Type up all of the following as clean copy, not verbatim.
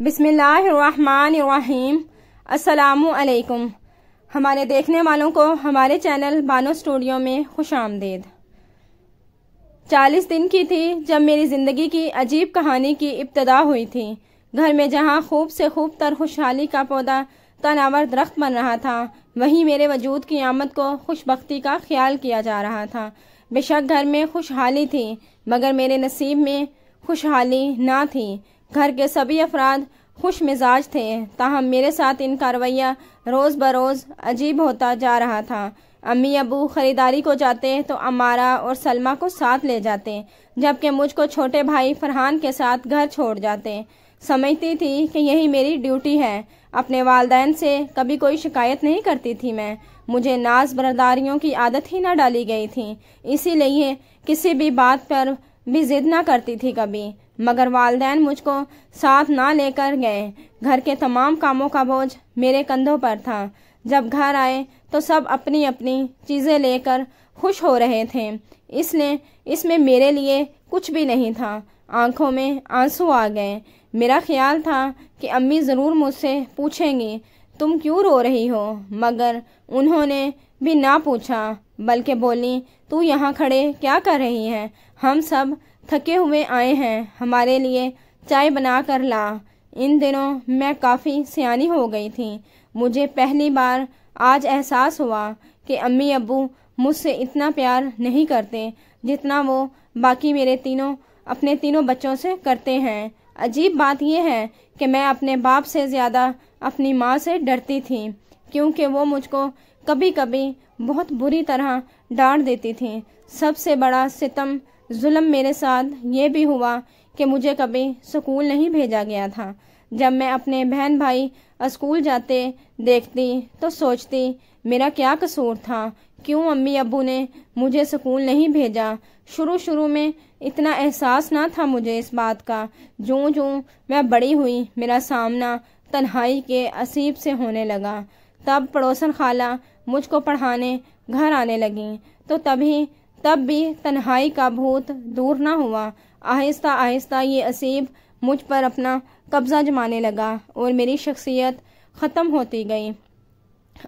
بسم اللہ الرحمن الرحیم۔ السلام علیکم۔ ہمارے دیکھنے والوں کو ہمارے چینل بانو اسٹوڈیو میں خوش آمدید۔ 40 دن کی تھی جب میری زندگی کی عجیب کہانی کی ابتدا ہوئی تھی۔ گھر میں جہاں خوب سے خوب تر خوشحالی کا پودا تناور درخت بن رہا تھا، وہیں میرے وجود کی آمد کو خوش بختی کا خیال کیا جا رہا تھا۔ بے شک گھر میں خوشحالی تھی، مگر میرے نصیب میں خوشحالی نہ تھی۔ گھر کے سبھی افراد خوش مزاج تھے، تاہم میرے ساتھ ان کا رویہ روز بروز عجیب ہوتا جا رہا تھا۔ امی ابو خریداری کو جاتے تو امارہ اور سلمہ کو ساتھ لے جاتے، جبکہ مجھ کو چھوٹے بھائی فرحان کے ساتھ گھر چھوڑ جاتے۔ سمجھتی تھی کہ یہی میری ڈیوٹی ہے۔ اپنے والدین سے کبھی کوئی شکایت نہیں کرتی تھی میں، مجھے ناز برداریوں کی عادت ہی نہ ڈالی گئی تھی، اسی لیے کسی بھی بات پر بھی ضد نہ کرتی تھی کبھی۔ مگر والدین مجھ کو ساتھ نہ لے کر گئے۔ گھر کے تمام کاموں کا بوجھ میرے کندھوں پر تھا۔ جب گھر آئے تو سب اپنی اپنی چیزیں لے کر خوش ہو رہے تھے، اس میں میرے لیے کچھ بھی نہیں تھا۔ آنکھوں میں آنسو آ گئے۔ میرا خیال تھا کہ امی ضرور مجھ سے پوچھیں گی تم کیوں رو رہی ہو، مگر انہوں نے بھی نہ پوچھا، بلکہ بولی تو یہاں کھڑے کیا کر رہی ہے؟ ہم سب تھکے ہوئے آئے ہیں، ہمارے لیے چائے بنا کر لا۔ ان دنوں میں کافی سیانی ہو گئی تھی۔ مجھے پہلی بار آج احساس ہوا کہ امی ابو مجھ سے اتنا پیار نہیں کرتے جتنا وہ باقی میرے اپنے تینوں بچوں سے کرتے ہیں۔ عجیب بات یہ ہے کہ میں اپنے باپ سے زیادہ اپنی ماں سے ڈرتی تھی، کیونکہ وہ مجھ کو کبھی کبھی بہت بری طرح ڈانٹ دیتی تھی۔ سب سے بڑا ستم ظلم میرے ساتھ یہ بھی ہوا کہ مجھے کبھی اسکول نہیں بھیجا گیا تھا۔ جب میں اپنے بہن بھائی اسکول جاتے دیکھتی تو سوچتی میرا کیا قصور تھا، کیوں امی ابو نے مجھے اسکول نہیں بھیجا۔ شروع میں اتنا احساس نہ تھا مجھے اس بات کا۔ جوں میں بڑی ہوئی میرا سامنا تنہائی کے اسیب سے ہونے لگا۔ تب پڑوسن خالہ مجھ کو پڑھانے گھر آنے لگیں تو تب بھی تنہائی کا بھوت دور نہ ہوا۔ آہستہ آہستہ یہ اسیب مجھ پر اپنا قبضہ جمانے لگا اور میری شخصیت ختم ہوتی گئی۔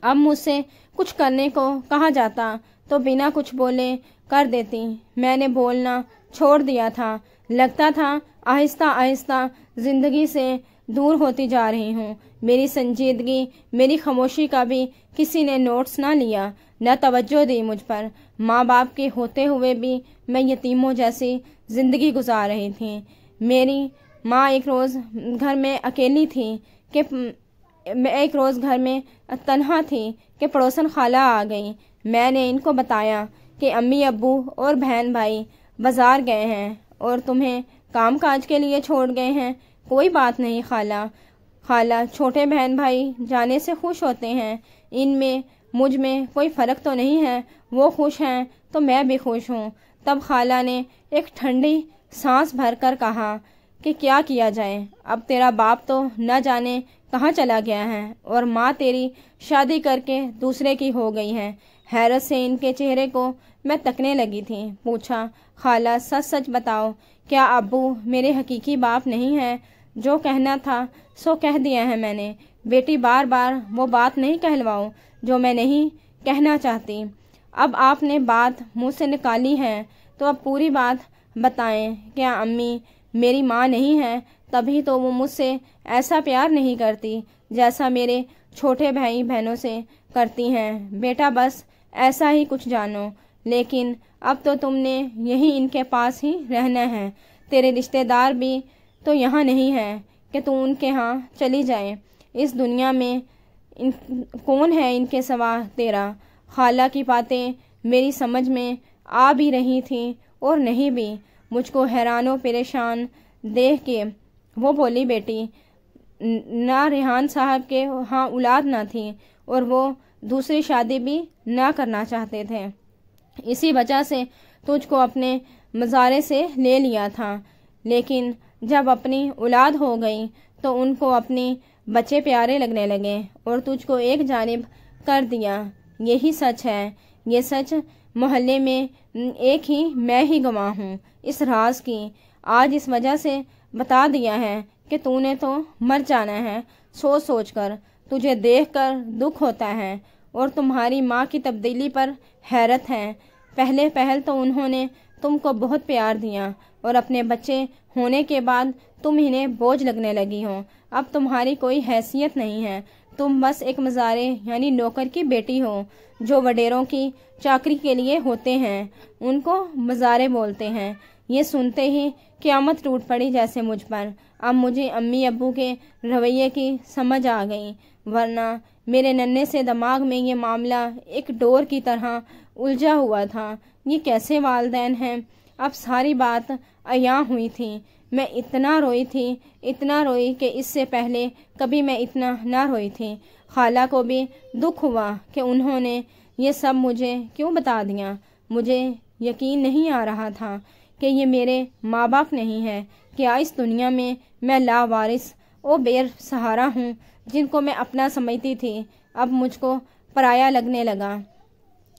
اب مجھ سے کچھ کرنے کو کہا جاتا تو بنا کچھ بولے کر دیتی۔ میں نے بولنا چھوڑ دیا تھا۔ لگتا تھا آہستہ آہستہ زندگی سے دور ہوتی جا رہی ہوں۔ میری سنجیدگی، میری خاموشی کا بھی کسی نے نوٹس نہ لیا، نہ توجہ دی مجھ پر۔ ماں باپ کے ہوتے ہوئے بھی میں یتیموں جیسی زندگی گزار رہی تھی۔ میری ماں ایک روز گھر میں اکیلی تھی گھر میں تنہا تھی کہ پڑوسن خالہ آ گئی۔ میں نے ان کو بتایا کہ امی ابو اور بہن بھائی بازار گئے ہیں اور تمہیں کام کاج کے لیے چھوڑ گئے ہیں۔ کوئی بات نہیں خالہ، چھوٹے بہن بھائی جانے سے خوش ہوتے ہیں، ان میں مجھ میں کوئی فرق تو نہیں ہے، وہ خوش ہیں تو میں بھی خوش ہوں۔ تب خالہ نے ایک ٹھنڈی سانس بھر کر کہا کہ کیا کیا جائے، اب تیرا باپ تو نہ جانے کہاں چلا گیا ہے اور ماں تیری شادی کر کے دوسرے کی ہو گئی ہے۔ حیرت سے ان کے چہرے کو میں تکنے لگی تھی۔ پوچھا، خالہ سچ بتاؤ، کیا ابو میرے حقیقی باپ نہیں ہیں؟ جو کہنا تھا سو کہہ دیا ہے میں نے۔ بیٹی بار بار وہ بات نہیں کہلواؤ جو میں نہیں کہنا چاہتی۔ اب آپ نے بات منہ سے نکالی ہے تو اب پوری بات بتائیں۔ کیا امی میری ماں نہیں ہے؟ تبھی تو وہ مجھ سے ایسا پیار نہیں کرتی جیسا میرے چھوٹے بھائی بہنوں سے کرتی ہیں۔ بیٹا بس ایسا ہی کچھ جانو، لیکن اب تو تم نے یہی ان کے پاس ہی رہنا ہے۔ تیرے رشتہ دار بھی تو یہاں نہیں ہیں کہ تو ان کے ہاں چلی جائے۔ اس دنیا میں کون ہے ان کے سوا تیرا؟ خالہ کی باتیں میری سمجھ میں آ بھی رہی تھیں اور نہیں بھی۔ مجھ کو حیران و پریشان دیکھ کے وہ بولی، بیٹی نہ ریحان صاحب کے ہاں اولاد نہ تھی اور وہ دوسری شادی بھی نہ کرنا چاہتے تھے، اسی وجہ سے تجھ کو اپنے مزارے سے لے لیا تھا، لیکن جب اپنی اولاد ہو گئی تو ان کو اپنی بچے پیارے لگنے لگے اور تجھ کو ایک جانب کر دیا۔ یہی سچ ہے، یہ سچ محلے میں ایک ہی میں ہی گواہ ہوں اس راز کی۔ آج اس وجہ سے بتا دیا ہے کہ تو نے تو مر جانا ہے۔ سوچ سوچ کر تجھے دیکھ کر دکھ ہوتا ہے اور تمہاری ماں کی تبدیلی پر حیرت ہے۔ پہلے پہل تو انہوں نے تم کو بہت پیار دیا اور اپنے بچے ہونے کے بعد تم انہیں بوجھ لگنے لگی ہو۔ اب تمہاری کوئی حیثیت نہیں ہے، تم بس ایک مزارے یعنی نوکر کی بیٹی ہو۔ جو وڈیروں کی چاکری کے لیے ہوتے ہیں ان کو مزارے بولتے ہیں۔ یہ سنتے ہی قیامت ٹوٹ پڑی جیسے مجھ پر۔ اب مجھے امی ابو کے رویے کی سمجھ آ گئی، ورنہ میرے ننھے سے دماغ میں یہ معاملہ ایک ڈور کی طرح الجھا ہوا تھا۔ یہ کیسے والدین ہیں؟ اب ساری بات عیاں ہوئی تھی۔ میں اتنا روئی کہ اس سے پہلے کبھی میں اتنا نہ روئی تھی۔ خالہ کو بھی دکھ ہوا کہ انہوں نے یہ سب مجھے کیوں بتا دیا۔ مجھے یقین نہیں آ رہا تھا کہ یہ میرے ماں باپ نہیں ہے، کیا اس دنیا میں لاوارث اور بے سہارا ہوں۔ جن کو میں اپنا سمجھتی تھی اب مجھ کو پرایا لگنے لگا۔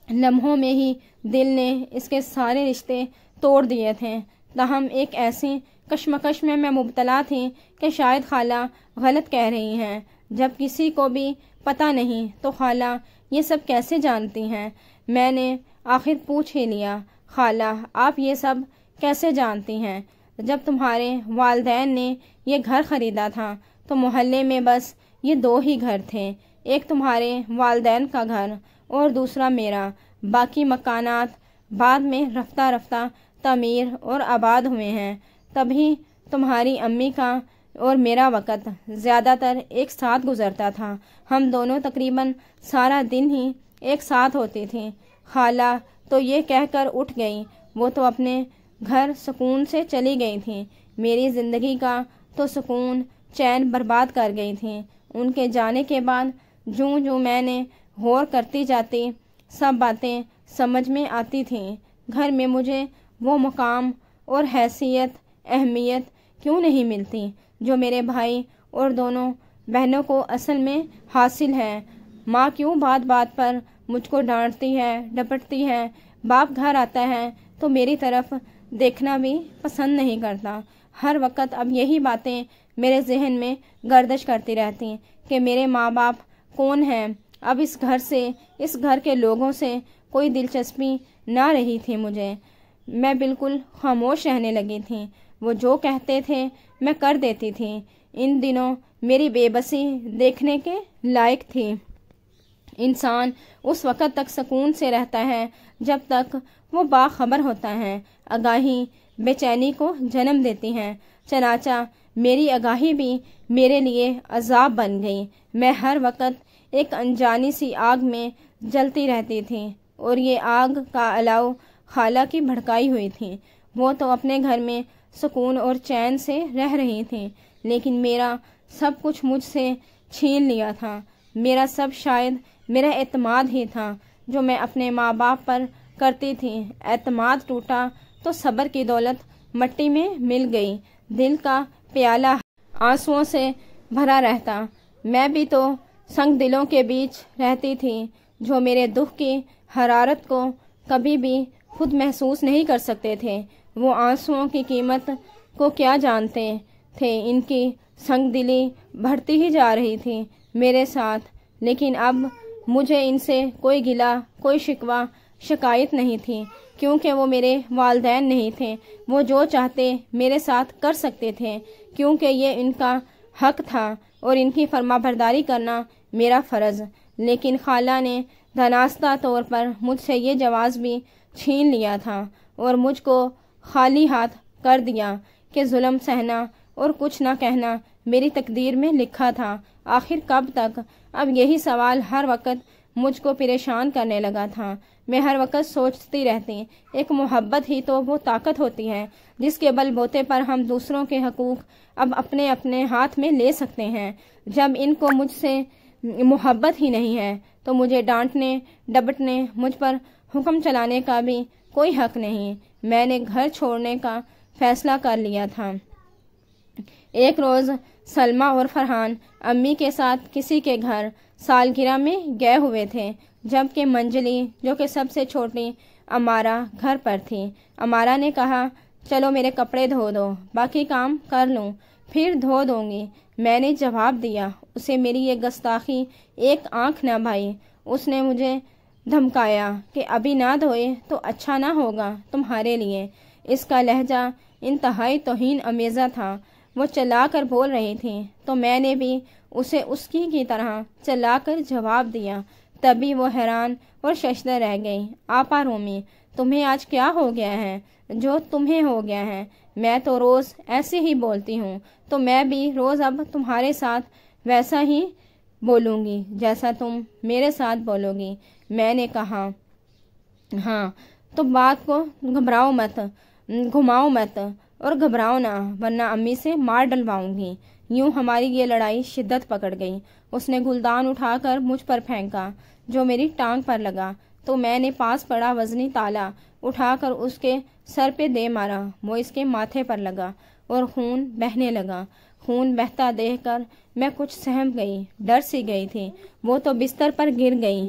لمحوں میں ہی دل نے اس کے سارے رشتے توڑ دیے تھے، تاہم ایک ایسی کشمکش میں مبتلا تھی کہ شاید خالہ غلط کہہ رہی ہیں۔ جب کسی کو بھی پتہ نہیں تو خالہ یہ سب کیسے جانتی ہیں؟ میں نے آخر پوچھ ہی لیا، خالہ آپ یہ سب کیسے جانتی ہیں؟ جب تمہارے والدین نے یہ گھر خریدا تھا تو محلے میں بس یہ 2 ہی گھر تھے، ایک تمہارے والدین کا گھر اور دوسرا میرا۔ باقی مکانات بعد میں رفتہ رفتہ تعمیر اور آباد ہوئے ہیں۔ تبھی تمہاری امی کا اور میرا وقت زیادہ تر ایک ساتھ گزرتا تھا۔ ہم دونوں تقریباً سارا دن ہی ایک ساتھ ہوتی تھیں۔ خالہ تو یہ کہہ کر اٹھ گئی، وہ تو اپنے گھر سکون سے چلی گئی تھیں۔ میری زندگی کا تو سکون چین برباد کر گئی تھیں۔ ان کے جانے کے بعد جوں میں نے غور کرتی جاتی سب باتیں سمجھ میں آتی تھیں۔ گھر میں مجھے وہ مقام اور حیثیت اہمیت کیوں نہیں ملتی جو میرے بھائی اور دونوں بہنوں کو اصل میں حاصل ہے؟ ماں کیوں بات بات پر مجھ کو ڈانٹتی ہے ڈپٹتی ہے؟ باپ گھر آتا ہے تو میری طرف دیکھنا بھی پسند نہیں کرتا۔ ہر وقت اب یہی باتیں میرے ذہن میں گردش کرتی رہتی کہ میرے ماں باپ کون ہیں۔ اب اس گھر سے، اس گھر کے لوگوں سے کوئی دلچسپی نہ رہی تھی مجھے۔ میں بالکل خاموش رہنے لگی تھی۔ وہ جو کہتے تھے میں کر دیتی تھی۔ ان دنوں میری بے بسی دیکھنے کے لائق تھی۔ انسان اس وقت تک سکون سے رہتا ہے جب تک وہ باخبر ہوتا ہے۔ آگاہی بے چینی کو جنم دیتی ہے، چنانچہ میری آگاہی بھی میرے لیے عذاب بن گئی۔ میں ہر وقت ایک انجانی سی آگ میں جلتی رہتی تھی اور یہ آگ کا الاؤ خالہ کی بھڑکائی ہوئی تھی۔ وہ تو اپنے گھر میں سکون اور چین سے رہ رہی تھیں، لیکن میرا سب کچھ مجھ سے چھین لیا تھا۔ میرا سب شاید میرا اعتماد ہی تھا جو میں اپنے ماں باپ پر کرتی تھی۔ اعتماد ٹوٹا تو صبر کی دولت مٹی میں مل گئی۔ دل کا پیالہ آنسوؤں سے بھرا رہتا۔ میں بھی تو سنگ دلوں کے بیچ رہتی تھی جو میرے دکھ کی حرارت کو کبھی بھی خود محسوس نہیں کر سکتے تھے۔ وہ آنسوؤں کی قیمت کو کیا جانتے تھے؟ ان کی سنگ دلی بڑھتی ہی جا رہی تھی میرے ساتھ، لیکن اب مجھے ان سے کوئی گلہ، کوئی شکوہ، شکایت نہیں تھی، کیونکہ وہ میرے والدین نہیں تھے۔ وہ جو چاہتے میرے ساتھ کر سکتے تھے، کیونکہ یہ ان کا حق تھا اور ان کی فرما برداری کرنا میرا فرض۔ لیکن خالہ نے دانستہ طور پر مجھ سے یہ جواز بھی چھین لیا تھا اور مجھ کو خالی ہاتھ کر دیا کہ ظلم سہنا اور کچھ نہ کہنا میری تقدیر میں لکھا تھا۔ آخر کب تک؟ اب یہی سوال ہر وقت مجھ کو پریشان کرنے لگا تھا۔ میں ہر وقت سوچتی رہتی، ایک محبت ہی تو وہ طاقت ہوتی ہے جس کے بل بوتے پر ہم دوسروں کے حقوق اب اپنے اپنے ہاتھ میں لے سکتے ہیں۔ جب ان کو مجھ سے محبت ہی نہیں ہے تو مجھے ڈانٹنے ڈپٹنے، مجھ پر حکم چلانے کا بھی کوئی حق نہیں۔ میں نے گھر چھوڑنے کا فیصلہ کر لیا تھا۔ ایک روز سلمیٰ اور فرحان امی کے ساتھ کسی کے گھر سالگرہ میں گئے ہوئے تھے، جبکہ منجلی جو کہ سب سے چھوٹی امارہ گھر پر تھی۔ امارہ نے کہا، چلو میرے کپڑے دھو دو، باقی کام کر لوں۔ پھر دھو دوں گی۔ میں نے جواب دیا۔ اسے میری یہ گستاخی ایک آنکھ نہ بھائی۔ اس نے مجھے دھمکایا کہ ابھی نہ دھوئے تو اچھا نہ ہوگا تمہارے لیے۔ اس کا لہجہ انتہائی توہین آمیزہ تھا۔ وہ چلا کر بول رہی تھی تو میں نے بھی اسے اس کی طرح چلا کر جواب دیا۔ تبھی وہ حیران اور ششدر رہ گئی۔ آپا رومی، تمہیں آج کیا ہو گیا ہے جو تمہیں ہو گیا ہے؟ میں تو روز ایسے ہی بولتی ہوں، تو میں بھی روز اب تمہارے ساتھ ویسا ہی بولوں گی جیسا تم میرے ساتھ بولو گی۔ میں نے کہا ہاں، تو بات کو گھماؤ مت اور گھبراؤ نہ، ورنہ امی سے مار ڈلواؤں گی۔ یوں ہماری یہ لڑائی شدت پکڑ گئی۔ اس نے گلدان اٹھا کر مجھ پر پھینکا جو میری ٹانگ پر لگا، تو میں نے پاس پڑا وزنی تالا اٹھا کر اس کے سر پہ دے مارا۔ وہ اس کے ماتھے پر لگا اور خون بہنے لگا۔ خون بہتا دیکھ کر میں کچھ سہم گئی، ڈر سی گئی تھی۔ وہ تو بستر پر گر گئی۔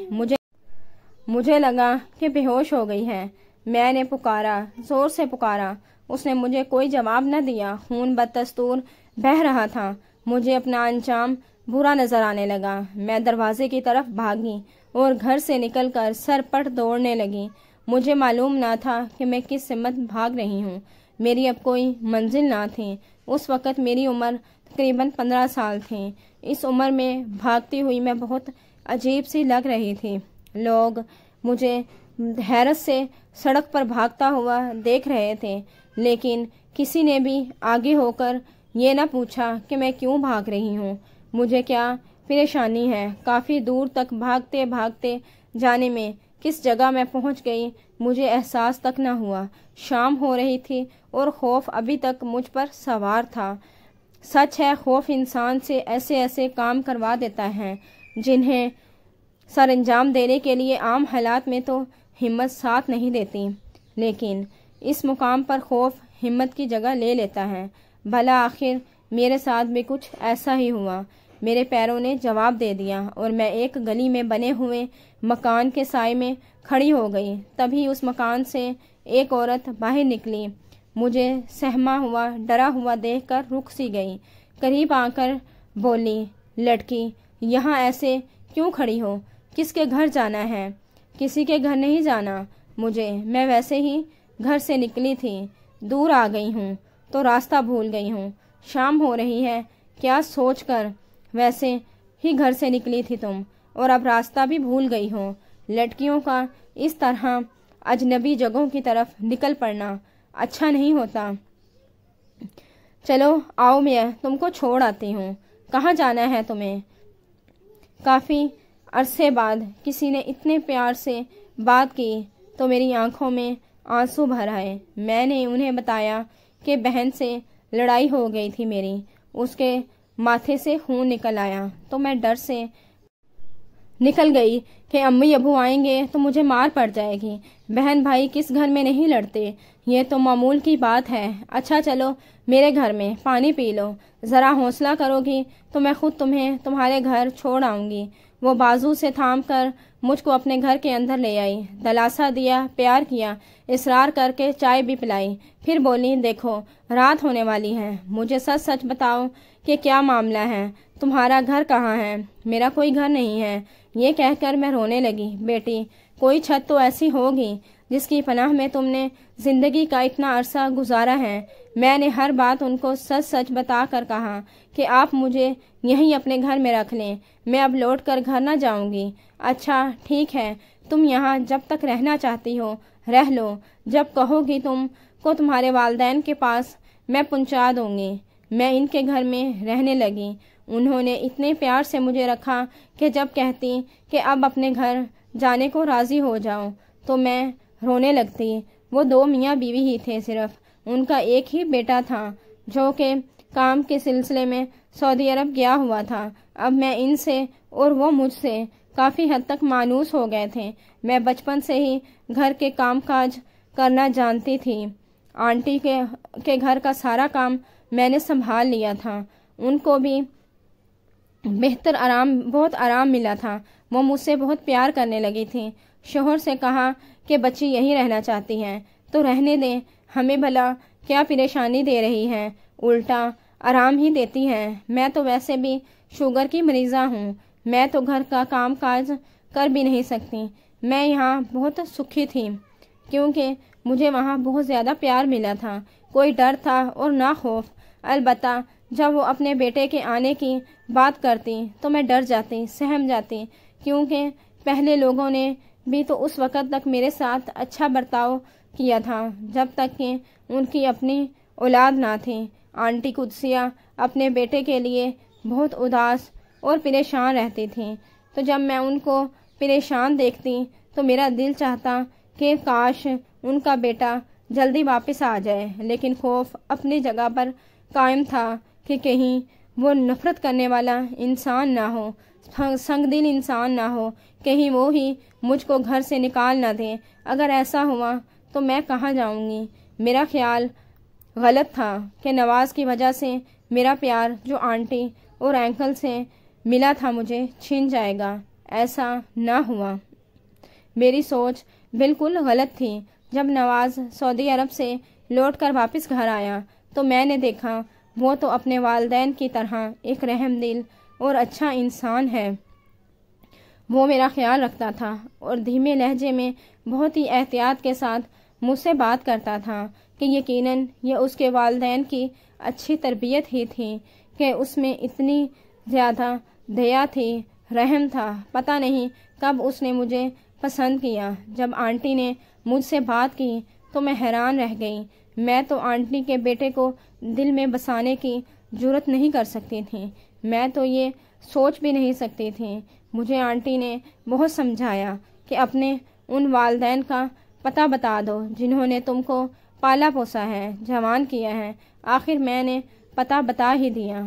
مجھے لگا کہ بے ہوش ہو گئی ہے۔ میں نے پکارا، زور سے پکارا۔ اس نے مجھے کوئی جواب نہ دیا۔ خون بدستور بہہ رہا تھا۔ مجھے اپنا انجام برا نظر آنے لگا۔ میں دروازے کی طرف بھاگی اور گھر سے نکل کر سر پٹ دوڑنے لگی۔ مجھے معلوم نہ تھا کہ میں کس سمت بھاگ رہی ہوں۔ میری اب کوئی منزل نہ تھی۔ اس وقت میری عمر تقریباً 15 سال تھی۔ اس عمر میں بھاگتی ہوئی میں بہت عجیب سی لگ رہی تھی۔ لوگ مجھے حیرت سے سڑک پر بھاگتا ہوا دیکھ رہے تھے، لیکن کسی نے بھی آگے ہو کر یہ نہ پوچھا کہ میں کیوں بھاگ رہی ہوں، مجھے کیا پریشانی ہے۔ کافی دور تک بھاگتے بھاگتے جانے میں کس جگہ میں پہنچ گئی مجھے احساس تک نہ ہوا۔ شام ہو رہی تھی اور خوف ابھی تک مجھ پر سوار تھا۔ سچ ہے، خوف انسان سے ایسے کام کروا دیتا ہے جنہیں سر انجام دینے کے لیے عام حالات میں تو ہمت ساتھ نہیں دیتی، لیکن اس مقام پر خوف ہمت کی جگہ لے لیتا ہے۔ بھلا آخر میرے ساتھ بھی کچھ ایسا ہی ہوا۔ میرے پیروں نے جواب دے دیا اور میں ایک گلی میں بنے ہوئے مکان کے سائے میں کھڑی ہو گئی۔ تبھی اس مکان سے ایک عورت باہر نکلی۔ مجھے سہما ہوا، ڈرا ہوا دیکھ کر رک سی گئی۔ قریب آ کر بولی، لڑکی یہاں ایسے کیوں کھڑی ہو؟ کس کے گھر جانا ہے؟ کسی کے گھر نہیں جانا مجھے، میں ویسے ہی گھر سے نکلی تھی، دور آ گئی ہوں تو راستہ بھول گئی ہوں۔ شام ہو رہی ہے کیا سوچ کر ویسے ہی گھر سے نکلی تھی تم، اور اب راستہ بھی بھول گئی ہو۔ لڑکیوں کا اس طرح اجنبی جگہوں کی طرف نکل پڑنا اچھا نہیں ہوتا۔ چلو آؤ، میں تم کو چھوڑ آتی ہوں۔ کہاں جانا ہے تمہیں؟ کافی عرصے بعد کسی نے اتنے پیار سے بات کی تو میری آنکھوں میں آنسو بھر آئے۔ میں نے انہیں بتایا کہ بہن سے لڑائی ہو گئی تھی میری، اس کے ماتھے سے خون نکل آیا تو میں ڈر سے نکل گئی کہ امی ابو آئیں گے تو مجھے مار پڑ جائے گی۔ بہن بھائی کس گھر میں نہیں لڑتے، یہ تو معمول کی بات ہے۔ اچھا چلو میرے گھر میں پانی پی لو، ذرا حوصلہ کرو گی تو میں خود تمہیں تمہارے گھر چھوڑ آؤں گی۔ وہ بازو سے تھام کر مجھ کو اپنے گھر کے اندر لے آئی، دلاسا دیا، پیار کیا، اصرار کر کے چائے بھی پلائی، پھر بولی، دیکھو رات ہونے والی ہے، مجھے سچ سچ بتاؤ کہ کیا معاملہ ہے، تمہارا گھر کہاں ہے؟ میرا کوئی گھر نہیں ہے۔ یہ کہہ کر میں رونے لگی۔ بیٹی، کوئی چھت تو ایسی ہوگی جس کی پناہ میں تم نے زندگی کا اتنا عرصہ گزارا ہے۔ میں نے ہر بات ان کو سچ سچ بتا کر کہا کہ آپ مجھے یہیں اپنے گھر میں رکھ لیں، میں اب لوٹ کر گھر نہ جاؤں گی۔ اچھا ٹھیک ہے، تم یہاں جب تک رہنا چاہتی ہو رہ لو، جب کہو گی تم کو تمہارے والدین کے پاس میں پہنچا دوں گی۔ میں ان کے گھر میں رہنے لگی۔ انہوں نے اتنے پیار سے مجھے رکھا کہ جب کہتی کہ اب اپنے گھر جانے کو راضی ہو جاؤ تو میں رونے لگتی۔ وہ 2 میاں بیوی ہی تھے صرف، ان کا ایک ہی بیٹا تھا جو کہ کام کے سلسلے میں سعودی عرب گیا ہوا تھا۔ اب میں ان سے اور وہ مجھ سے کافی حد تک مانوس ہو گئے تھے۔ میں بچپن سے ہی گھر کے کام کاج کرنا جانتی تھی۔ آنٹی کے گھر کا سارا کام میں نے سنبھال لیا تھا۔ ان کو بھی بہت آرام ملا تھا۔ وہ مجھ سے بہت پیار کرنے لگی تھی۔ شوہر سے کہا کہ بچی یہیں رہنا چاہتی ہیں تو رہنے دیں، ہمیں بھلا کیا پریشانی دے رہی ہیں، الٹا آرام ہی دیتی ہے۔ میں تو ویسے بھی شوگر کی مریضہ ہوں، میں تو گھر کا کام کاج کر بھی نہیں سکتی۔ میں یہاں بہت سکھی تھی کیونکہ مجھے وہاں بہت زیادہ پیار ملا تھا، کوئی ڈر تھا اور نہ خوف۔ البتہ جب وہ اپنے بیٹے کے آنے کی بات کرتی تو میں ڈر جاتی، سہم جاتی، کیونکہ پہلے لوگوں نے بھی تو اس وقت تک میرے ساتھ اچھا برتاؤ کیا تھا جب تک کہ ان کی اپنی اولاد نہ تھی۔ آنٹی قدسیہ اپنے بیٹے کے لیے بہت اداس اور پریشان رہتی تھیں، تو جب میں ان کو پریشان دیکھتی تو میرا دل چاہتا کہ کاش ان کا بیٹا جلدی واپس آ جائے، لیکن خوف اپنی جگہ پر قائم تھا کہ کہیں وہ نفرت کرنے والا انسان نہ ہو، سنگ دل انسان نہ ہو، کہیں وہ ہی مجھ کو گھر سے نکال نہ دے۔ اگر ایسا ہوا تو میں کہاں جاؤں گی؟ میرا خیال غلط تھا کہ نواز کی وجہ سے میرا پیار جو آنٹی اور انکل سے ملا تھا مجھے چھن جائے گا۔ ایسا نہ ہوا۔ میری سوچ بالکل غلط تھی۔ جب نواز سعودی عرب سے لوٹ کر واپس گھر آیا تو میں نے دیکھا وہ تو اپنے والدین کی طرح ایک رحم دل اور اچھا انسان ہے۔ وہ میرا خیال رکھتا تھا اور دھیمے لہجے میں بہت ہی احتیاط کے ساتھ مجھ سے بات کرتا تھا کہ یقیناً یہ اس کے والدین کی اچھی تربیت ہی تھی کہ اس میں اتنی زیادہ دیا تھی، رحم تھا۔ پتہ نہیں کب اس نے مجھے پسند کیا۔ جب آنٹی نے مجھ سے بات کی تو میں حیران رہ گئی۔ میں تو آنٹی کے بیٹے کو دل میں بسانے کی جرات نہیں کر سکتی تھی، میں تو یہ سوچ بھی نہیں سکتی تھی۔ مجھے آنٹی نے بہت سمجھایا کہ اپنے ان والدین کا پتہ بتا دو جنہوں نے تم کو پالا پوسا ہے، جوان کیا ہے۔ آخر میں نے پتہ بتا ہی دیا۔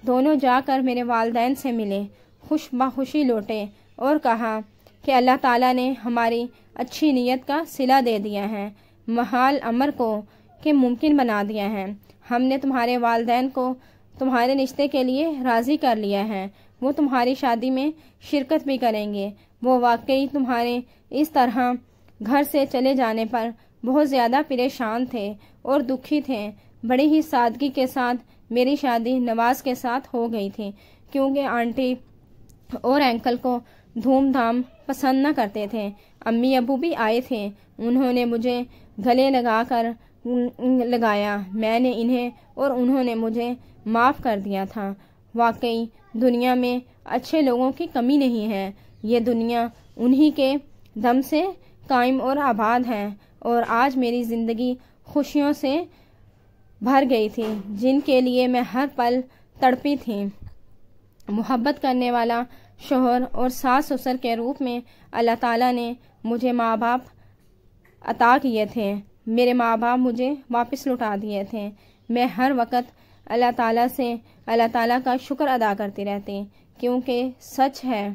دونوں جا کر میرے والدین سے ملے، خوش بخوشی لوٹے اور کہا کہ اللہ تعالیٰ نے ہماری اچھی نیت کا صلہ دے دیا ہے، محال امر کو کہ ممکن بنا دیا ہے۔ ہم نے تمہارے والدین کو تمہارے رشتے کے لیے راضی کر لیا ہے، وہ تمہاری شادی میں شرکت بھی کریں گے۔ وہ واقعی تمہارے اس طرح گھر سے چلے جانے پر بہت زیادہ پریشان تھے اور دکھی تھے۔ بڑی ہی سادگی کے ساتھ میری شادی نواز کے ساتھ ہو گئی تھی، کیونکہ آنٹی اور انکل کو دھوم دھام پسند نہ کرتے تھے۔ امی ابو بھی آئے تھے، انہوں نے مجھے گلے لگایا، میں نے انہیں اور انہوں نے مجھے معاف کر دیا تھا۔ واقعی دنیا میں اچھے لوگوں کی کمی نہیں ہے، یہ دنیا انہی کے دم سے قائم اور آباد ہے۔ اور آج میری زندگی خوشیوں سے بھر گئی تھی جن کے لیے میں ہر پل تڑپی تھی۔ محبت کرنے والا شوہر اور ساس سسر کے روپ میں اللہ تعالیٰ نے مجھے ماں باپ عطا کیے تھے، میرے ماں باپ مجھے واپس لوٹا دیے تھے۔ میں ہر وقت اللہ تعالیٰ کا شکر ادا کرتی رہتی، کیونکہ سچ ہے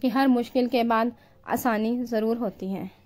کہ ہر مشکل کے بعد آسانی ضرور ہوتی ہے۔